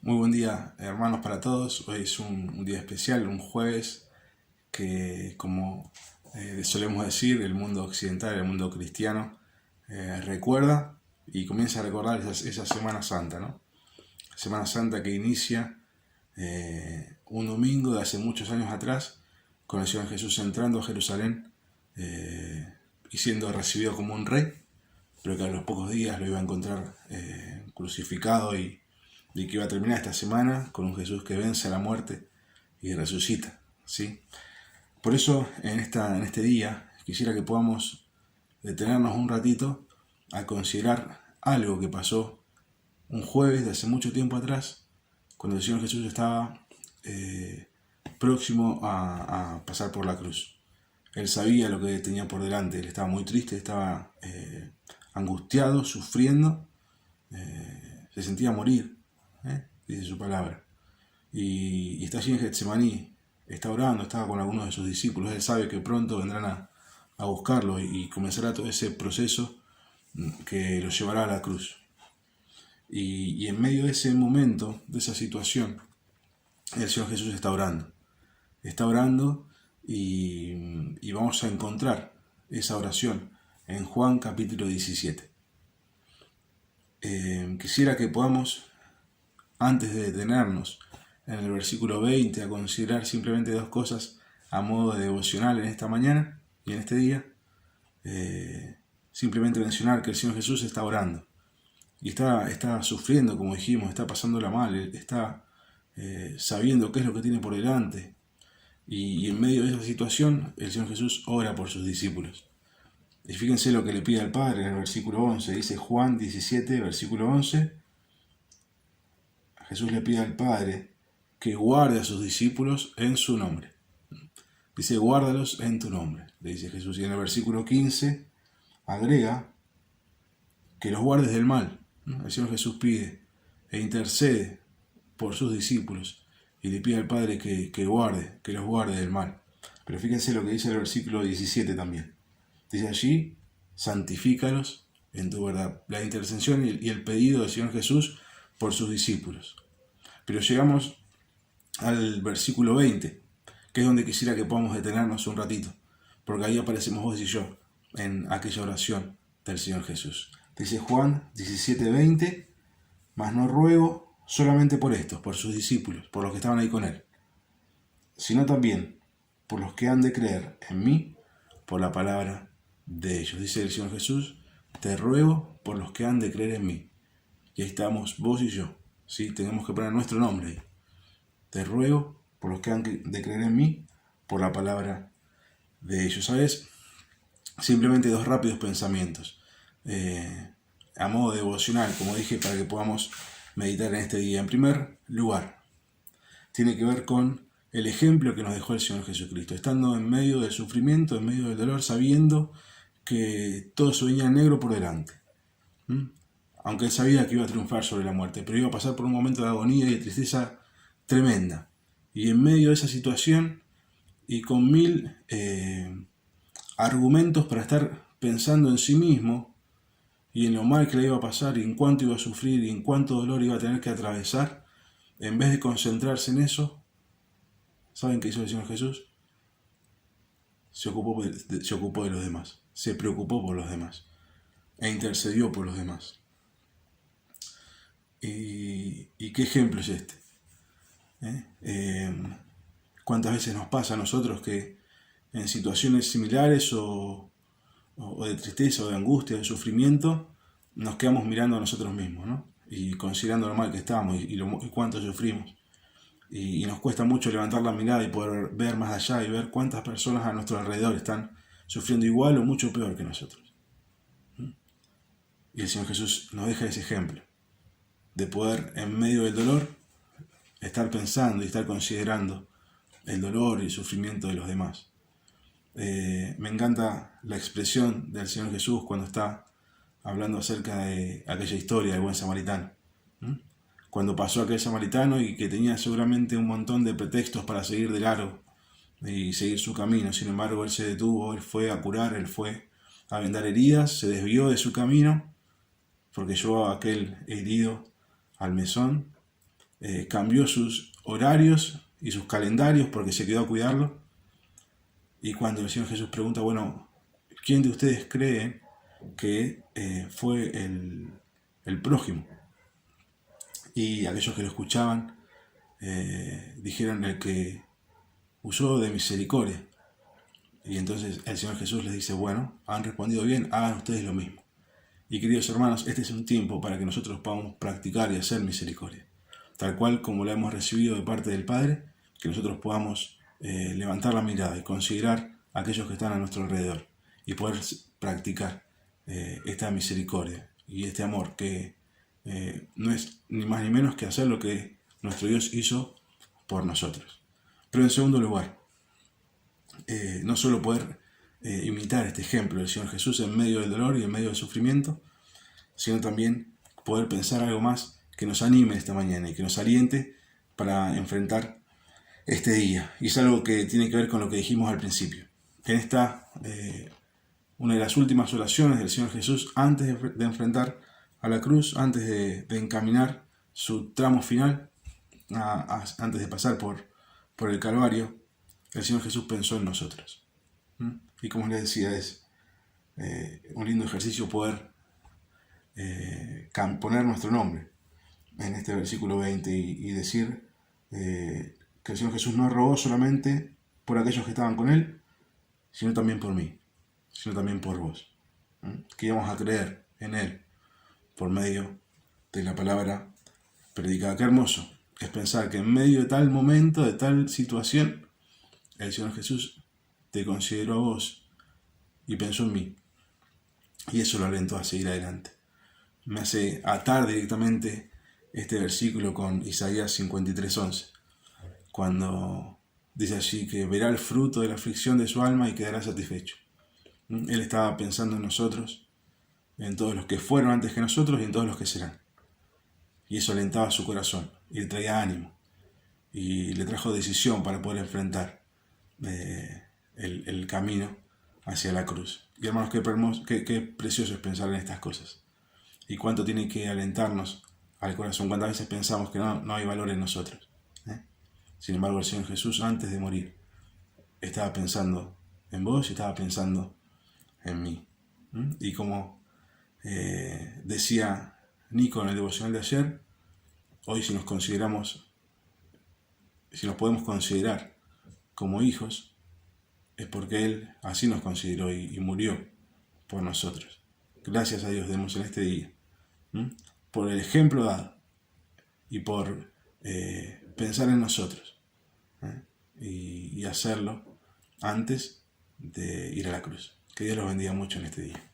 Muy buen día, hermanos, para todos. Hoy es un día especial, un jueves que, como solemos decir, el mundo occidental, el mundo cristiano, recuerda y comienza a recordar esa Semana Santa, ¿no? Semana Santa que inicia un domingo de hace muchos años atrás, con el Señor Jesús entrando a Jerusalén y siendo recibido como un rey, pero que a los pocos días lo iba a encontrar crucificado y que iba a terminar esta semana con un Jesús que vence a la muerte y resucita, ¿sí? Por eso en este día quisiera que podamos detenernos un ratito a considerar algo que pasó un jueves de hace mucho tiempo atrás, cuando el Señor Jesús estaba próximo a pasar por la cruz. Él sabía lo que tenía por delante, él estaba muy triste, estaba angustiado, sufriendo, se sentía morir, dice su palabra. Y está allí en Getsemaní, está orando, estaba con algunos de sus discípulos, él sabe que pronto vendrán a buscarlo y comenzará todo ese proceso que lo llevará a la cruz. Y en medio de ese momento, de esa situación, el Señor Jesús está orando y vamos a encontrar esa oración en Juan capítulo 17. Quisiera que podamos, antes de detenernos en el versículo 20, a considerar simplemente dos cosas a modo de devocional en esta mañana y en este día, simplemente mencionar que el Señor Jesús está orando y está sufriendo, como dijimos, está pasándola mal, está sabiendo qué es lo que tiene por delante, y en medio de esa situación el Señor Jesús ora por sus discípulos. Y fíjense lo que le pide al Padre en el versículo 11, dice Juan 17, versículo 11, Jesús le pide al Padre que guarde a sus discípulos en su nombre. Dice, guárdalos en tu nombre, le dice Jesús. Y en el versículo 15 agrega que los guardes del mal. El Señor Jesús pide e intercede por sus discípulos y le pide al Padre que los guarde del mal. Pero fíjense lo que dice el versículo 17 también. Dice allí, santifícalos en tu verdad. La intercesión y el pedido del Señor Jesús por sus discípulos. Pero llegamos al versículo 20, que es donde quisiera que podamos detenernos un ratito, porque ahí aparecemos vos y yo en aquella oración del Señor Jesús. Dice Juan 17:20, mas no ruego solamente por estos, por sus discípulos, por los que estaban ahí con él, sino también por los que han de creer en mí por la palabra de ellos. Dice el Señor Jesús, te ruego por los que han de creer en mí. Y ahí estamos vos y yo, ¿sí? Tenemos que poner nuestro nombre ahí. Te ruego por los que han de creer en mí por la palabra de ellos. ¿Sabes? Simplemente dos rápidos pensamientos. A modo devocional, como dije, para que podamos meditar en este día. En primer lugar, tiene que ver con el ejemplo que nos dejó el Señor Jesucristo, estando en medio del sufrimiento, en medio del dolor, sabiendo que todo se venía negro por delante. Aunque él sabía que iba a triunfar sobre la muerte, pero iba a pasar por un momento de agonía y de tristeza tremenda. Y en medio de esa situación, y con mil argumentos para estar pensando en sí mismo, y en lo mal que le iba a pasar, y en cuánto iba a sufrir, y en cuánto dolor iba a tener que atravesar, en vez de concentrarse en eso, ¿saben qué hizo el Señor Jesús? Se ocupó de los demás, se preocupó por los demás, e intercedió por los demás. ¿Y qué ejemplo es este? ¿Cuántas veces nos pasa a nosotros que en situaciones similares o de tristeza, o de angustia, de sufrimiento, nos quedamos mirando a nosotros mismos, ¿no? Y considerando lo mal que estamos y cuánto sufrimos? Y nos cuesta mucho levantar la mirada y poder ver más allá y ver cuántas personas a nuestro alrededor están sufriendo igual o mucho peor que nosotros. Y el Señor Jesús nos deja ese ejemplo de poder, en medio del dolor, estar pensando y estar considerando el dolor y el sufrimiento de los demás. Me encanta la expresión del Señor Jesús cuando está hablando acerca de aquella historia del buen samaritano. Cuando pasó aquel samaritano y que tenía seguramente un montón de pretextos para seguir de largo y seguir su camino, sin embargo él se detuvo, él fue a curar, él fue a vendar heridas, se desvió de su camino porque llevó a aquel herido al mesón cambió sus horarios y sus calendarios porque se quedó a cuidarlo. Y cuando el Señor Jesús pregunta, bueno, ¿quién de ustedes cree que fue el prójimo? Y aquellos que lo escuchaban dijeron el que usó de misericordia. Y entonces el Señor Jesús les dice, bueno, han respondido bien, hagan ustedes lo mismo. Y queridos hermanos, este es un tiempo para que nosotros podamos practicar y hacer misericordia. Tal cual como la hemos recibido de parte del Padre, que nosotros podamos levantar la mirada y considerar a aquellos que están a nuestro alrededor y poder practicar esta misericordia y este amor que no es ni más ni menos que hacer lo que nuestro Dios hizo por nosotros. Pero en segundo lugar, no solo poder imitar este ejemplo del Señor Jesús en medio del dolor y en medio del sufrimiento, sino también poder pensar algo más que nos anime esta mañana y que nos aliente para enfrentar este día. Y es algo que tiene que ver con lo que dijimos al principio. En esta, una de las últimas oraciones del Señor Jesús antes de enfrentar a la cruz, antes de encaminar su tramo final, antes de pasar por el Calvario, el Señor Jesús pensó en nosotros. Y como les decía, es un lindo ejercicio poder poner nuestro nombre en este versículo 20 y decir que el Señor Jesús no rogó solamente por aquellos que estaban con Él, sino también por mí, sino también por vos, que íbamos a creer en Él por medio de la palabra predicada. Qué hermoso es pensar que en medio de tal momento, de tal situación, el Señor Jesús te consideró a vos y pensó en mí. Y eso lo alentó a seguir adelante. Me hace atar directamente este versículo con Isaías 53:11, cuando dice allí que verá el fruto de la aflicción de su alma y quedará satisfecho. Él estaba pensando en nosotros, en todos los que fueron antes que nosotros y en todos los que serán. Y eso alentaba su corazón y le traía ánimo y le trajo decisión para poder enfrentar el camino hacia la cruz. Y hermanos, qué precioso es pensar en estas cosas. Y cuánto tiene que alentarnos al corazón. Cuántas veces pensamos que no hay valor en nosotros. Sin embargo, el Señor Jesús, antes de morir, estaba pensando en vos y estaba pensando en mí. Y como decía Nico en el devocional de ayer, hoy si nos podemos considerar como hijos, es porque Él así nos consideró y murió por nosotros. Gracias a Dios demos en este día por el ejemplo dado y por pensar en nosotros y hacerlo antes de ir a la cruz. Que Dios los bendiga mucho en este día.